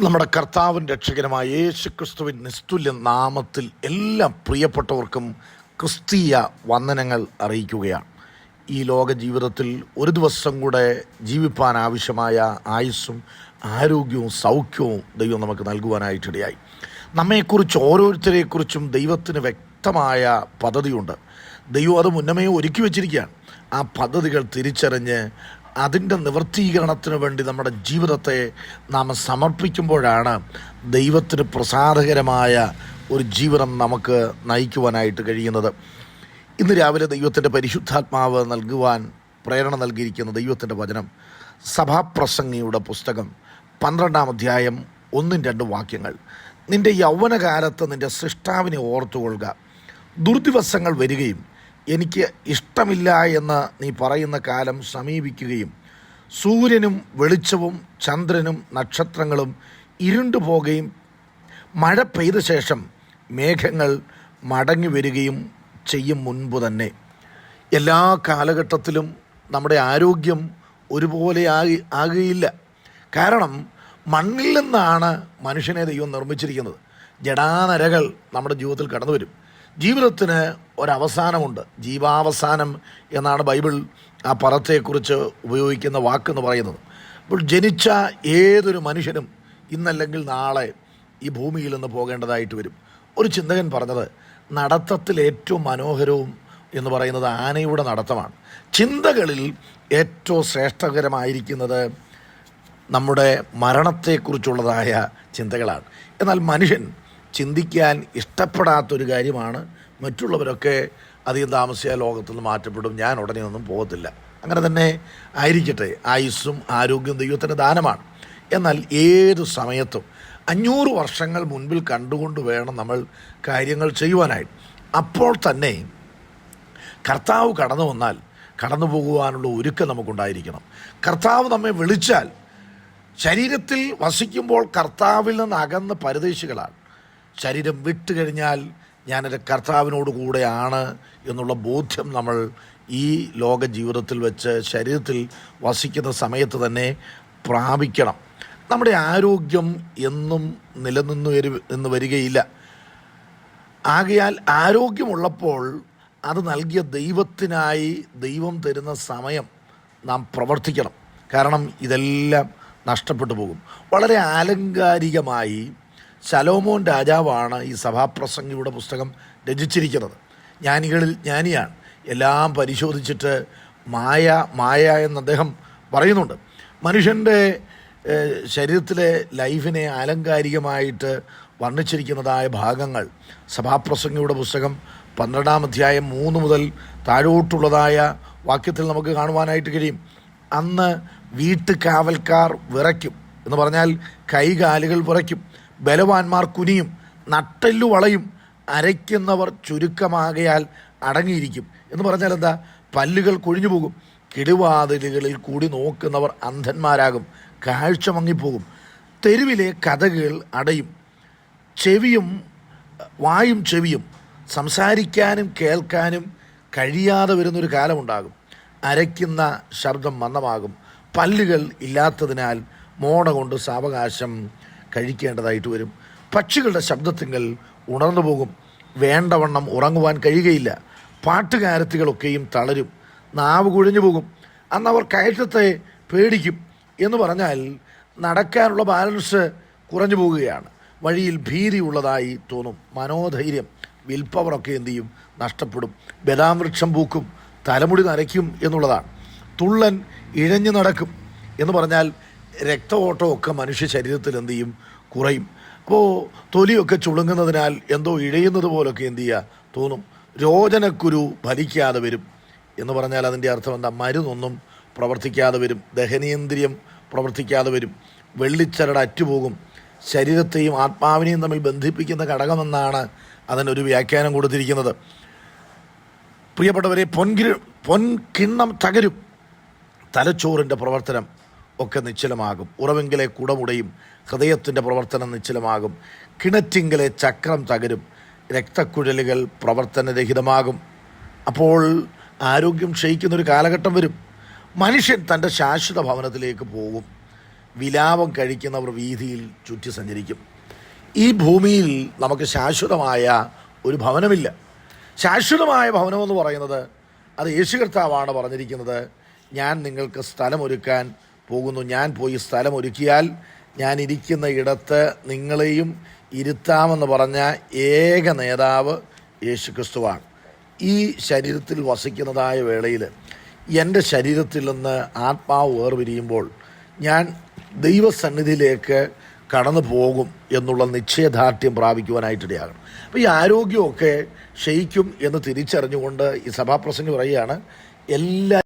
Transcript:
നമ്മുടെ കർത്താവിൻ രക്ഷകനുമായ യേശു ക്രിസ്തുവിൻ നിസ്തുല്യ നാമത്തിൽ എല്ലാ പ്രിയപ്പെട്ടവർക്കും ക്രിസ്തീയ വന്ദനങ്ങൾ അറിയിക്കുകയാണ്. ഈ ലോക ജീവിതത്തിൽ ഒരു ദിവസം കൂടെ ജീവിപ്പാൻ ആവശ്യമായ ആയുസ്സും ആരോഗ്യവും സൗഖ്യവും ദൈവം നമുക്ക് നൽകുവാനായിട്ടിടയായി. നമ്മെക്കുറിച്ച് ഓരോരുത്തരെക്കുറിച്ചും ദൈവത്തിന് വ്യക്തമായ പദ്ധതിയുണ്ട്. ദൈവം അത് മുന്നമേ ഒരുക്കി വച്ചിരിക്കുകയാണ്. ആ പദ്ധതികൾ തിരിച്ചറിഞ്ഞ് അതിൻ്റെ നിവൃത്തീകരണത്തിന് വേണ്ടി നമ്മുടെ ജീവിതത്തെ നാം സമർപ്പിക്കുമ്പോഴാണ് ദൈവത്തിന് പ്രസാദകരമായ ഒരു ജീവിതം നമുക്ക് നയിക്കുവാനായിട്ട് കഴിയുന്നത്. ഇന്ന് രാവിലെ ദൈവത്തിൻ്റെ പരിശുദ്ധാത്മാവ് നൽകുവാൻ പ്രേരണ നൽകിയിരിക്കുന്ന ദൈവത്തിൻ്റെ വചനം സഭാപ്രസംഗിയുടെ പുസ്തകം 12-ാം അധ്യായം 1-2 വാക്യങ്ങൾ. നിൻ്റെ യൗവനകാലത്ത് നിൻ്റെ സൃഷ്ടാവിനെ ഓർത്തുകൊള്ളുക. ദുർദിവസങ്ങൾ വരികയും എനിക്ക് ഇഷ്ടമില്ല എന്ന് നീ പറയുന്ന കാലം സമീപിക്കുകയും സൂര്യനും വെളിച്ചവും ചന്ദ്രനും നക്ഷത്രങ്ങളും ഇരുണ്ടുപോകുകയും മഴ പെയ്ത ശേഷം മേഘങ്ങൾ മടങ്ങി വരികയും ചെയ്യും മുൻപ് തന്നെ. എല്ലാ കാലഘട്ടത്തിലും നമ്മുടെ ആരോഗ്യം ഒരുപോലെ ആകുകയില്ല. കാരണം മണ്ണിൽ നിന്നാണ് മനുഷ്യനെ ദൈവം നിർമ്മിച്ചിരിക്കുന്നത്. ജഡാനരകൾ നമ്മുടെ ജീവിതത്തിൽ കടന്നു വരും. ജീവിതത്തിന് ഒരവസാനമുണ്ട്. ജീവാവസാനം എന്നാണ് ബൈബിൾ ആ പദത്തെക്കുറിച്ച് ഉപയോഗിക്കുന്ന വാക്കെന്ന് പറയുന്നത്. അപ്പോൾ ജനിച്ച ഏതൊരു മനുഷ്യനും ഇന്നല്ലെങ്കിൽ നാളെ ഈ ഭൂമിയിൽ നിന്ന് പോകേണ്ടതായിട്ട് വരും. ഒരു ചിന്തകൻ പറഞ്ഞത്, നടത്തത്തിൽ ഏറ്റവും മനോഹരവും എന്ന് പറയുന്നത് ആനയുടെ നടത്തമാണ്. ചിന്തകളിൽ ഏറ്റവും ശ്രേഷ്ഠകരമായിരിക്കുന്നത് നമ്മുടെ മരണത്തെക്കുറിച്ചുള്ളതായ ചിന്തകളാണ്. എന്നാൽ മനുഷ്യൻ ചിന്തിക്കാൻ ഇഷ്ടപ്പെടാത്തൊരു കാര്യമാണ് മറ്റുള്ളവരൊക്കെ അധികം താമസിയാൽ ലോകത്തിൽ നിന്ന് മാറ്റപ്പെടും, ഞാൻ ഉടനെ ഒന്നും പോകത്തില്ല. അങ്ങനെ തന്നെ ആയിരിക്കട്ടെ. ആയുസ്സും ആരോഗ്യവും ദൈവത്തിൻ്റെ ദാനമാണ്. എന്നാൽ ഏതു സമയത്തും 500 വർഷങ്ങൾ മുൻപിൽ കണ്ടുകൊണ്ട് വേണം നമ്മൾ കാര്യങ്ങൾ ചെയ്യുവാനായിട്ട്. അപ്പോൾ തന്നെ കർത്താവ് കടന്നു വന്നാൽ കടന്നു പോകുവാനുള്ള ഒരുക്കം നമുക്കുണ്ടായിരിക്കണം. കർത്താവ് നമ്മെ വിളിച്ചാൽ ശരീരത്തിൽ വസിക്കുമ്പോൾ കർത്താവിൽ നിന്ന് അകന്ന് പരദേശികളാണ്. ശരീരം വിട്ടു കഴിഞ്ഞാൽ ഞാനെൻ്റെ കർത്താവിനോട് കൂടെയാണ് എന്നുള്ള ബോധ്യം നമ്മൾ ഈ ലോക ജീവിതത്തിൽ വെച്ച് ശരീരത്തിൽ വസിക്കുന്ന സമയത്ത് തന്നെ പ്രാപിക്കണം. നമ്മുടെ ആരോഗ്യം എന്നും നിലനിന്ന് വരികയില്ല. ആകയാൽ ആരോഗ്യമുള്ളപ്പോൾ അത് നൽകിയ ദൈവത്തിനായി ദൈവം തരുന്ന സമയം നാം പ്രവർത്തിക്കണം. കാരണം ഇതെല്ലാം നഷ്ടപ്പെട്ടു പോകും. വളരെ ആലങ്കാരികമായി ശലോമോൻ രാജാവാണ് ഈ സഭാപ്രസംഗിയുടെ പുസ്തകം രചിച്ചിരിക്കുന്നത്. ജ്ഞാനികളിൽ ജ്ഞാനിയാണ്. എല്ലാം പരിശോധിച്ചിട്ട് മായ എന്ന് അദ്ദേഹം പറയുന്നുണ്ട്. മനുഷ്യൻ്റെ ശരീരത്തിലെ ലൈഫിനെ ആലങ്കാരികമായിട്ട് വർണ്ണിച്ചിരിക്കുന്നതായ ഭാഗങ്ങൾ സഭാപ്രസംഗിയുടെ പുസ്തകം 12-ാം അധ്യായം 3 മുതൽ താഴോട്ടുള്ളതായ വാക്യത്തിൽ നമുക്ക് കാണുവാനായിട്ട് കഴിയും. അന്ന് വീട്ടുകാവൽക്കാർ വിറയ്ക്കും എന്ന് പറഞ്ഞാൽ കൈകാലുകൾ വിറയ്ക്കും, ബലവാന്മാർ കുനിയും, നട്ടെല്ലു വളയും, അരയ്ക്കുന്നവർ ചുരുക്കമാകയാൽ അടങ്ങിയിരിക്കും എന്ന് പറഞ്ഞാൽ എന്താ? പല്ലുകൾ കൊഴിഞ്ഞു പോകും. കിടുവാതിലുകളിൽ കൂടി നോക്കുന്നവർ അന്ധന്മാരാകും, കാഴ്ച മങ്ങിപ്പോകും. തെരുവിലെ കഥകൾ അടയും, വായും ചെവിയും സംസാരിക്കാനും കേൾക്കാനും കഴിയാതെ വരുന്നൊരു കാലമുണ്ടാകും. അരയ്ക്കുന്ന ശബ്ദം മന്ദമാകും. പല്ലുകൾ ഇല്ലാത്തതിനാൽ മോണ കൊണ്ട് സാവകാശം കഴിക്കേണ്ടതായിട്ട് വരും. പക്ഷികളുടെ ശബ്ദത്തിങ്കൽ ഉണർന്നു പോകും, വേണ്ടവണ്ണം ഉറങ്ങുവാൻ കഴിയുകയില്ല. പാട്ടുകാരത്തികളൊക്കെയും തളരും, നാവ് കുഴഞ്ഞു പോകും. അന്നവർ കയറ്റത്തെ പേടിക്കും എന്ന് പറഞ്ഞാൽ നടക്കാനുള്ള ബാലൻസ് കുറഞ്ഞു പോകുകയാണ്. വഴിയിൽ ഭീതി ഉള്ളതായി തോന്നും. മനോധൈര്യം, വിൽപ്പവറൊക്കെ എന്തു ചെയ്യും? നഷ്ടപ്പെടും. ബദാം വൃക്ഷം പൂക്കും, തലമുടി നരയ്ക്കും എന്നുള്ളതാണ്. തുള്ളൻ ഇഴഞ്ഞു നടക്കും എന്ന് പറഞ്ഞാൽ രക്തഓട്ടമൊക്കെ മനുഷ്യ ശരീരത്തിൽ എന്തു ചെയ്യും? കുറയും. അപ്പോൾ തൊലിയൊക്കെ ചുളുങ്ങുന്നതിനാൽ എന്തോ ഇഴയുന്നത് പോലൊക്കെ എന്തു ചെയ്യുക തോന്നും. രോചനക്കുരു ഫലിക്കാതെ വരും എന്ന് പറഞ്ഞാൽ അതിൻ്റെ അർത്ഥം എന്താ? മരുന്നൊന്നും പ്രവർത്തിക്കാതെ വരും, ദഹനേന്ദ്രിയം പ്രവർത്തിക്കാതെ വരും, വെള്ളിച്ചരട് അറ്റുപോകും. ശരീരത്തെയും ആത്മാവിനെയും തമ്മിൽ ബന്ധിപ്പിക്കുന്ന ഘടകമെന്നാണ് അതിനൊരു വ്യാഖ്യാനം കൊടുത്തിരിക്കുന്നത്. പ്രിയപ്പെട്ടവരെ, പൊൻകിണ്ണം തകരും, തലച്ചോറിൻ്റെ പ്രവർത്തനം ഒക്കെ നിശ്ചലമാകും. ഉറവെങ്കിലെ കുടമുടയും, ഹൃദയത്തിൻ്റെ പ്രവർത്തനം നിശ്ചലമാകും. കിണറ്റിങ്കലെ ചക്രം തകരും, രക്തക്കുഴലുകൾ പ്രവർത്തനരഹിതമാകും. അപ്പോൾ ആരോഗ്യം ക്ഷയിക്കുന്നൊരു കാലഘട്ടം വരും. മനുഷ്യൻ തൻ്റെ ശാശ്വത ഭവനത്തിലേക്ക് പോകും. വിലാപം കഴിക്കുന്നവർ വീതിയിൽ ചുറ്റി സഞ്ചരിക്കും. ഈ ഭൂമിയിൽ നമുക്ക് ശാശ്വതമായ ഒരു ഭവനമില്ല. ശാശ്വതമായ ഭവനമെന്ന് പറയുന്നത് അത് യേശു കർത്താവാണ് പറഞ്ഞിരിക്കുന്നത്. ഞാൻ നിങ്ങൾക്ക് സ്ഥലമൊരുക്കാൻ പോകുന്നു. ഞാൻ പോയി സ്ഥലമൊരുക്കിയാൽ ഞാൻ ഇരിക്കുന്ന ഇടത്ത് നിങ്ങളെയും ഇരുത്താമെന്ന് പറഞ്ഞ ഏക നേതാവ് യേശു ക്രിസ്തുവാണ്. ഈ ശരീരത്തിൽ വസിക്കുന്നതായ വേളയിൽ എൻ്റെ ശരീരത്തിൽ നിന്ന് ആത്മാവ് വേർപിരിയുമ്പോൾ ഞാൻ ദൈവസന്നിധിയിലേക്ക് കടന്നു പോകും എന്നുള്ള നിശ്ചയദാർഢ്യം പ്രാപിക്കുവാനായിട്ടിടയാകണം. അപ്പോൾ ഈ ആരോഗ്യമൊക്കെ ക്ഷയിക്കും എന്ന് തിരിച്ചറിഞ്ഞുകൊണ്ട് ഈ സഭാപ്രസംഗം പറയുകയാണ്, എല്ലാ